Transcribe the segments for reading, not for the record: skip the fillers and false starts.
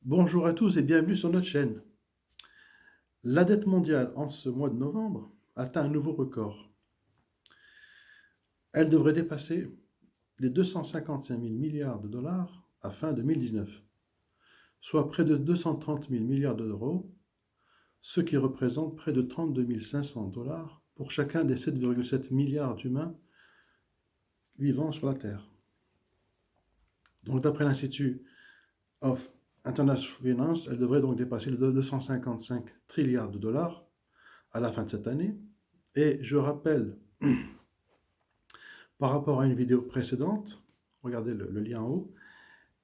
Bonjour à tous et bienvenue sur notre chaîne. La dette mondiale en ce mois de novembre atteint un nouveau record. Elle devrait dépasser les 255 000 milliards de dollars à fin 2019, soit près de 230 000 milliards d'euros, ce qui représente près de 32 500 dollars pour chacun des 7,7 milliards d'humains vivant sur la Terre. Donc d'après l'Institut of International Finance, elle devrait donc dépasser les 255 trilliards de dollars à la fin de cette année. Et je rappelle, par rapport à une vidéo précédente, regardez le lien en haut,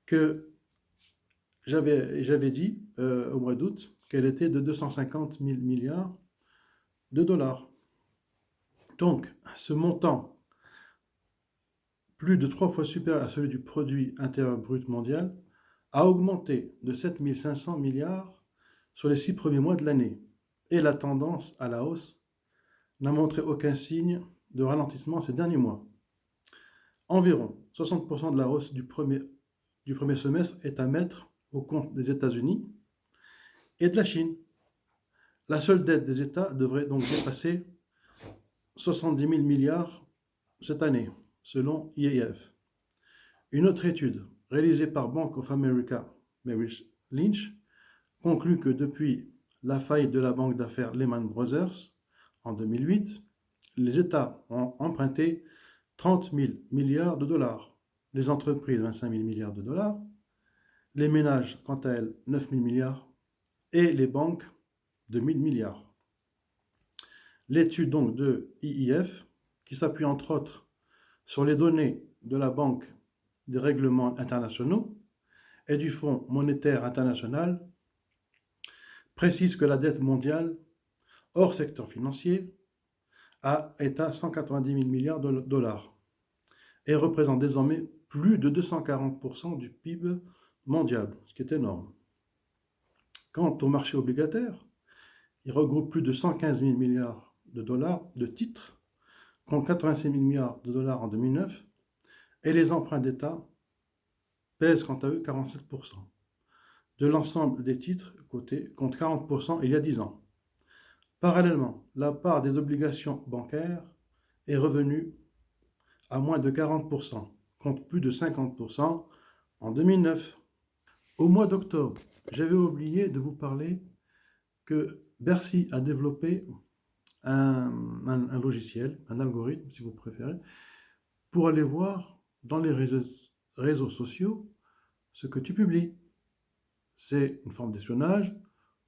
que j'avais dit au mois d'août qu'elle était de 250 000 milliards de dollars. Donc, ce montant, plus de 3 fois supérieur à celui du produit intérieur brut mondial, a augmenté de 7 500 milliards sur les 6 premiers mois de l'année. Et la tendance à la hausse n'a montré aucun signe de ralentissement ces derniers mois. Environ 60% de la hausse du premier semestre est à mettre au compte des États-Unis et de la Chine. La seule dette des États devrait donc dépasser 70 000 milliards cette année, selon IAF. Une autre étude réalisée par Bank of America Merrill Lynch conclut que depuis la faillite de la banque d'affaires Lehman Brothers en 2008, les États ont emprunté 30 000 milliards de dollars, les entreprises 25 000 milliards de dollars, les ménages quant à elles 9 000 milliards et les banques 2 000 milliards. L'étude donc de IIF, qui s'appuie entre autres sur les données de la Banque des règlements internationaux et du Fonds monétaire international, précise que la dette mondiale, hors secteur financier, est à 190 000 milliards de dollars et représente désormais plus de 240% du PIB mondial, ce qui est énorme. Quant au marché obligataire, il regroupe plus de 115 000 milliards de dollars de titres, contre 86 000 milliards de dollars en 2009, et les emprunts d'État pèsent quant à eux 47% de l'ensemble des titres cotés, contre 40% il y a 10 ans. Parallèlement, la part des obligations bancaires est revenue à moins de 40%, contre plus de 50% en 2009. Au mois d'octobre, j'avais oublié de vous parler que Bercy a développé un logiciel, un algorithme si vous préférez, pour aller voir dans les réseaux sociaux ce que tu publies. C'est une forme d'espionnage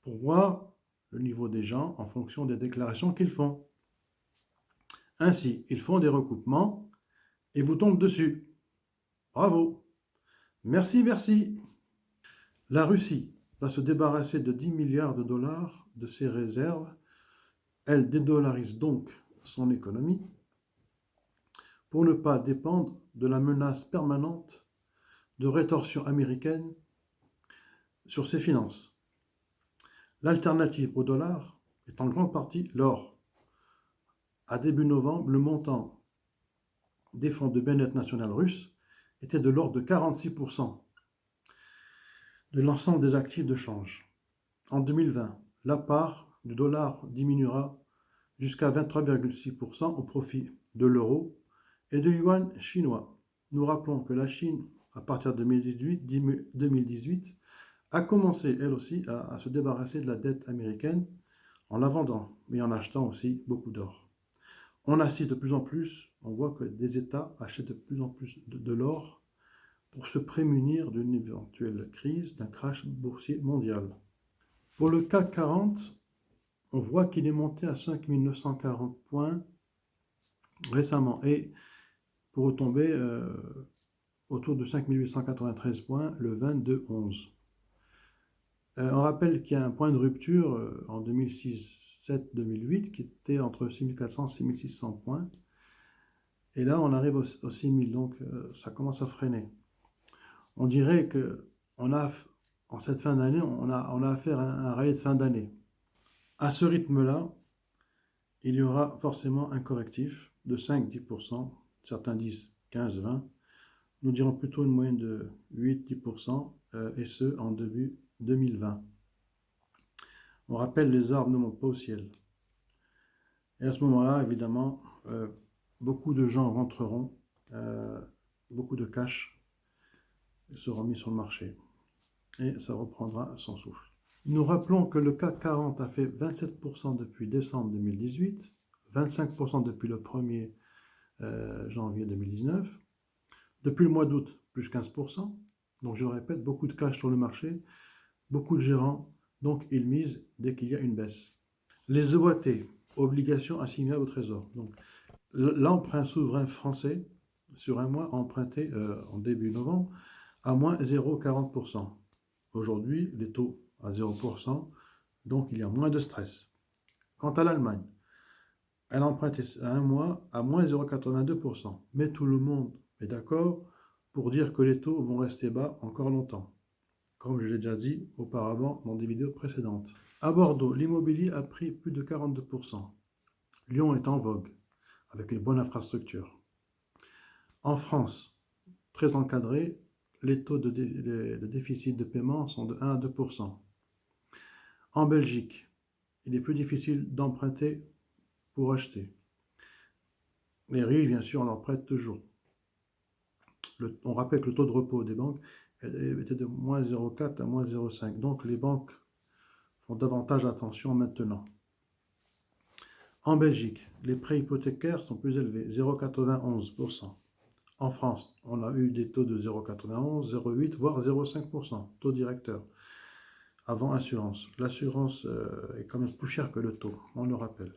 pour voir le niveau des gens en fonction des déclarations qu'ils font. Ainsi, ils font des recoupements et vous tombent dessus. Bravo! Merci, merci! La Russie va se débarrasser de 10 milliards de dollars de ses réserves. Elle dédollarise donc son économie pour ne pas dépendre de la menace permanente de rétorsion américaine sur ses finances. L'alternative au dollar est en grande partie l'or. À début novembre, le montant des fonds de bien-être national russes était de l'ordre de 46% de l'ensemble des actifs de change. En 2020, la part du dollar diminuera jusqu'à 23,6% au profit de l'euro et du yuan chinois. Nous rappelons que la Chine, à partir de 2018, a commencé elle aussi à se débarrasser de la dette américaine en la vendant, mais en achetant aussi beaucoup d'or. On assiste de plus en plus, on voit que des États achètent de plus en plus de l'or pour se prémunir d'une éventuelle crise, d'un crash boursier mondial. Pour le CAC 40, on voit qu'il est monté à 5 940 points récemment et pour retomber autour de 5 893 points le 22-11. On rappelle qu'il y a un point de rupture en 2006-2007-2008 qui était entre 6400 et 6600 points. Et là, on arrive aux 6000, donc ça commence à freiner. On dirait qu'en cette fin d'année, on a affaire à un rallye de fin d'année. À ce rythme-là, il y aura forcément un correctif de 5-10%, certains disent 15-20%, nous dirons plutôt une moyenne de 8-10%, et ce en début 2020. On rappelle, les arbres ne montent pas au ciel. Et à ce moment-là, évidemment, beaucoup de gens rentreront, beaucoup de cash seront mis sur le marché. Et ça reprendra son souffle. Nous rappelons que le CAC 40 a fait 27% depuis décembre 2018, 25% depuis le 1er janvier 2019. Depuis le mois d'août, plus 15%. Donc je le répète, beaucoup de cash sur le marché, beaucoup de gérants, donc ils misent dès qu'il y a une baisse. Les OAT, obligations assimilables au trésor. Donc l'emprunt souverain français sur un mois emprunté en début novembre à moins 0,40%. Aujourd'hui, les taux à 0%, donc il y a moins de stress. Quant à l'Allemagne, elle emprunte à un mois à moins 0,82%. Mais tout le monde est d'accord pour dire que les taux vont rester bas encore longtemps, comme je l'ai déjà dit auparavant dans des vidéos précédentes. À Bordeaux, l'immobilier a pris plus de 42%. Lyon est en vogue, avec une bonne infrastructure. En France, très encadré, les taux de déficit de paiement sont de 1 à 2%. En Belgique, il est plus difficile d'emprunter pour acheter. Les riches, bien sûr, on leur prête toujours. On rappelle que le taux de repos des banques était de moins 0,4 à moins 0,5. Donc les banques font davantage attention maintenant. En Belgique, les prêts hypothécaires sont plus élevés, 0,91%. En France, on a eu des taux de 0,91, 0,8, voire 0,5%, taux directeur, avant assurance. L'assurance est quand même plus chère que le taux, on le rappelle.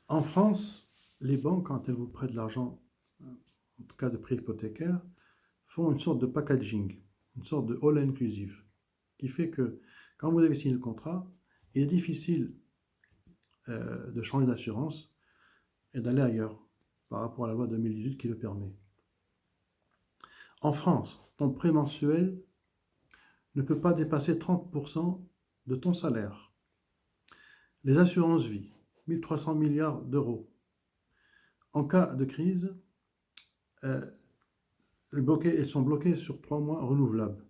En France, les banques, quand elles vous prêtent de l'argent, en cas de prêt hypothécaire, font une sorte de packaging, une sorte de all-inclusive, qui fait que quand vous avez signé le contrat, il est difficile de changer d'assurance et d'aller ailleurs par rapport à la loi 2018 qui le permet. En France, ton prêt mensuel ne peut pas dépasser 30% de ton salaire. Les assurances vie, 1300 milliards d'euros. En cas de crise, elles sont bloquées sur 3 mois renouvelables.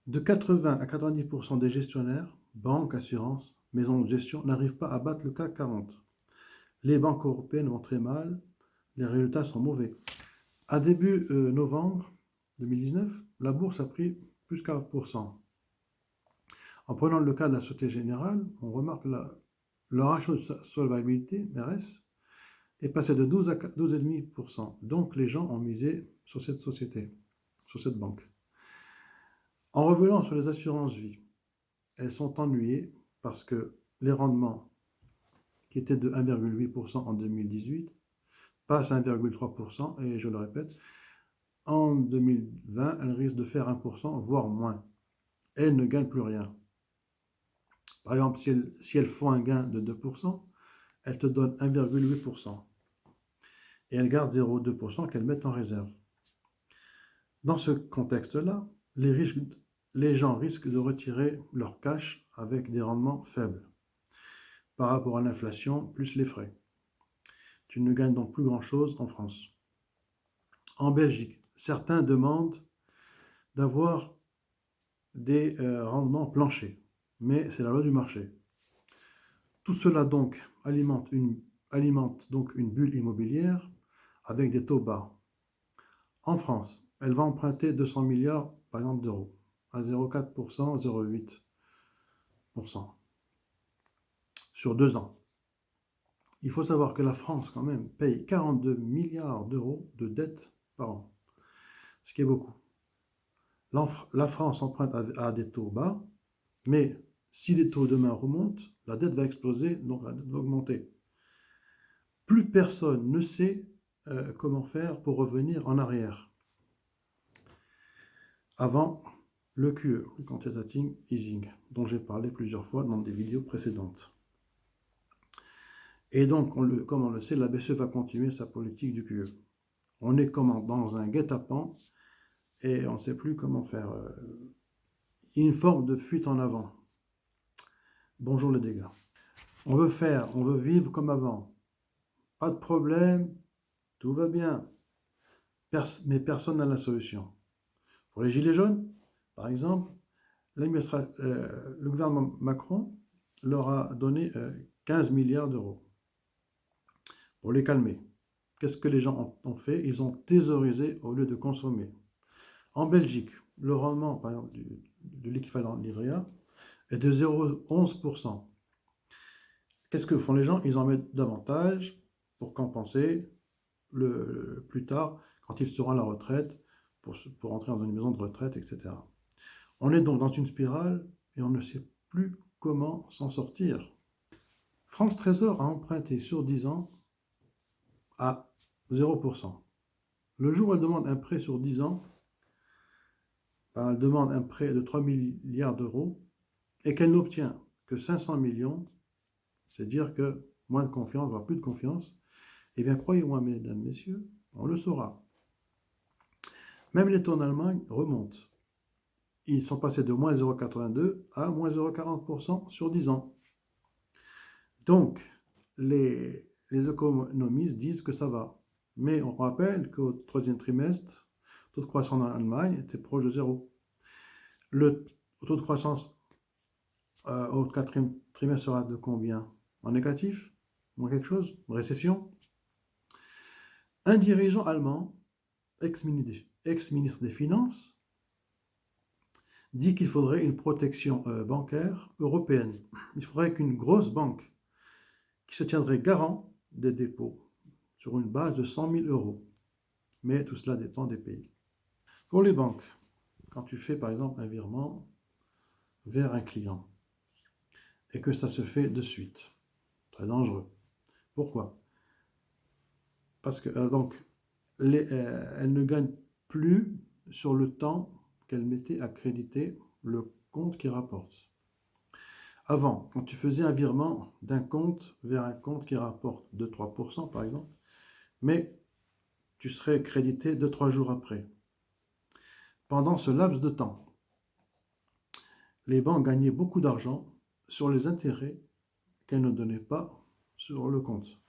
De 80 à 90% des gestionnaires, banques, assurances, maisons de gestion, n'arrivent pas à battre le CAC 40. Les banques européennes vont très mal, les résultats sont mauvais. À début novembre 2019, la bourse a pris plus 40%. En prenant le cas de la Société Générale, on remarque le ratio de solvabilité, RS, est passé de 12 à 12,5%. Donc les gens ont misé sur cette société, sur cette banque. En revenant sur les assurances vie, elles sont ennuyées parce que les rendements qui étaient de 1,8% en 2018 passent à 1,3%, et je le répète, en 2020, elles risquent de faire 1%, voire moins. Elles ne gagnent plus rien. Par exemple, si elles font un gain de 2%, elles te donnent 1,8%. Et elles gardent 0,2% qu'elles mettent en réserve. Dans ce contexte-là, les gens risquent de retirer leur cash avec des rendements faibles par rapport à l'inflation plus les frais. Tu ne gagnes donc plus grand-chose en France. En Belgique, certains demandent d'avoir des rendements planchers, mais c'est la loi du marché. Tout cela donc alimente donc une bulle immobilière avec des taux bas. En France, elle va emprunter 200 milliards par exemple d'euros à 0,4%, 0,8% sur 2 ans. Il faut savoir que la France quand même paye 42 milliards d'euros de dettes par an, ce qui est beaucoup. La France emprunte à des taux bas, mais si les taux demain remontent, la dette va exploser, donc la dette va augmenter. Plus personne ne sait comment faire pour revenir en arrière. Avant le QE, le Quantitative Easing, dont j'ai parlé plusieurs fois dans des vidéos précédentes. Et donc, comme on le sait, la BCE va continuer sa politique du QE. On est comme dans un guet-apens et on ne sait plus comment faire. Une forme de fuite en avant. Bonjour les dégâts. On veut vivre comme avant. Pas de problème, tout va bien. Mais personne n'a la solution. Pour les gilets jaunes, par exemple, le gouvernement Macron leur a donné 15 milliards d'euros pour les calmer. Qu'est-ce que les gens ont fait? Ils ont thésaurisé au lieu de consommer. En Belgique, le rendement, par exemple, de l'équivalent livret A est de 0,11%. Qu'est-ce que font les gens? Ils en mettent davantage pour compenser plus tard, quand ils seront à la retraite, pour entrer dans une maison de retraite, etc. On est donc dans une spirale et on ne sait plus comment s'en sortir. France Trésor a emprunté sur 10 ans à 0%. Le jour où elle demande un prêt sur 10 ans, elle demande un prêt de 3 milliards d'euros et qu'elle n'obtient que 500 millions, c'est dire que moins de confiance, voire plus de confiance. Eh bien, croyez-moi, mesdames, messieurs, on le saura. Même les taux en Allemagne remontent. Ils sont passés de moins 0,82 à moins 0,40% sur 10 ans. Donc, les économistes disent que ça va. Mais on rappelle qu'au troisième trimestre, le taux de croissance en Allemagne était proche de zéro. Le taux de croissance au quatrième trimestre sera de combien? En négatif? En quelque chose? Récession? Un dirigeant allemand, ex-ministre des Finances, dit qu'il faudrait une protection bancaire européenne. Il faudrait qu'une grosse banque qui se tiendrait garant des dépôts sur une base de 100 000 euros. Mais tout cela dépend des pays. Pour les banques, quand tu fais par exemple un virement vers un client et que ça se fait de suite, très dangereux. Pourquoi? Parce que elles ne gagnent plus sur le temps qu'elles mettaient à créditer le compte qui rapporte. Avant, quand tu faisais un virement d'un compte vers un compte qui rapporte 2-3% par exemple, mais tu serais crédité 2-3 jours après. Pendant ce laps de temps, les banques gagnaient beaucoup d'argent sur les intérêts qu'elles ne donnaient pas sur le compte.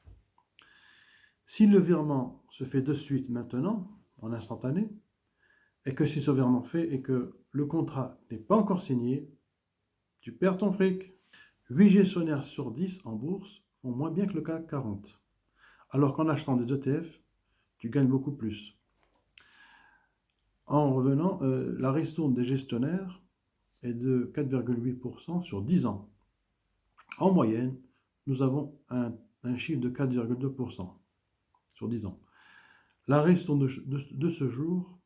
Si le virement se fait de suite maintenant, en instantané, et que si ce virement fait et que le contrat n'est pas encore signé, tu perds ton fric. 8 gestionnaires sur 10 en bourse font moins bien que le CAC 40. Alors qu'en achetant des ETF, tu gagnes beaucoup plus. En revenant, la ristourne des gestionnaires est de 4,8% sur 10 ans. En moyenne, nous avons un chiffre de 4,2% sur 10 ans. La ristourne de ce jour,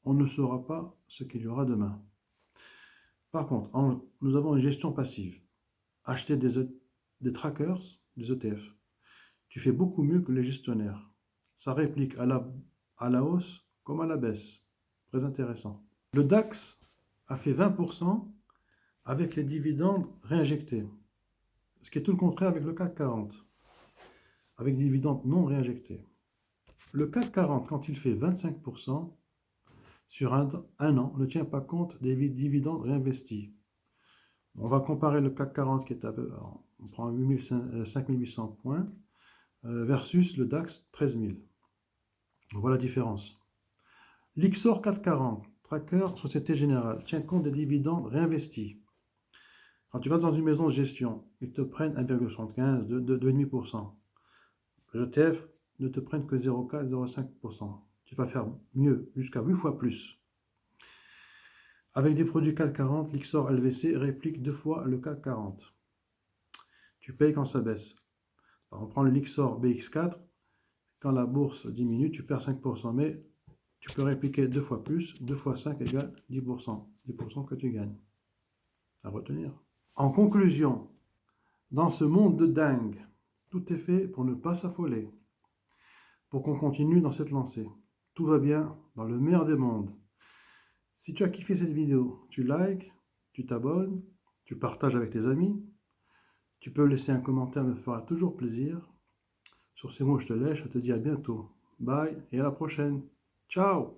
on ne saura pas ce qu'il y aura demain. Par contre, nous avons une gestion passive. Acheter des trackers, des ETF. Tu fais beaucoup mieux que les gestionnaires. Ça réplique à la hausse comme à la baisse. Très intéressant. Le DAX a fait 20% avec les dividendes réinjectés. Ce qui est tout le contraire avec le CAC 40, avec des dividendes non réinjectés. Le CAC 40, quand il fait 25%, sur un an, ne tient pas compte des dividendes réinvestis. On va comparer le CAC 40 qui est on prend 5800 points versus le DAX 13 000. On voit la différence. L'IXOR 440, tracker Société Générale, tient compte des dividendes réinvestis. Quand tu vas dans une maison de gestion, ils te prennent 1,75, 2,5%. Les ETF ne te prennent que 0,4, 0,5%. Tu vas faire mieux, jusqu'à 8 fois plus. Avec des produits CAC 40, l'IXOR LVC réplique 2 fois le CAC 40. Tu payes quand ça baisse. On prend le l'IXOR BX4, quand la bourse diminue, tu perds 5%, mais tu peux répliquer 2 fois plus, 2 fois 5 égale 10%. 10% que tu gagnes. À retenir. En conclusion, dans ce monde de dingue, tout est fait pour ne pas s'affoler, pour qu'on continue dans cette lancée. Tout va bien dans le meilleur des mondes. Si tu as kiffé cette vidéo, tu likes, tu t'abonnes, tu partages avec tes amis. Tu peux laisser un commentaire, me fera toujours plaisir. Sur ces mots, je te laisse, je te dis à bientôt. Bye et à la prochaine. Ciao!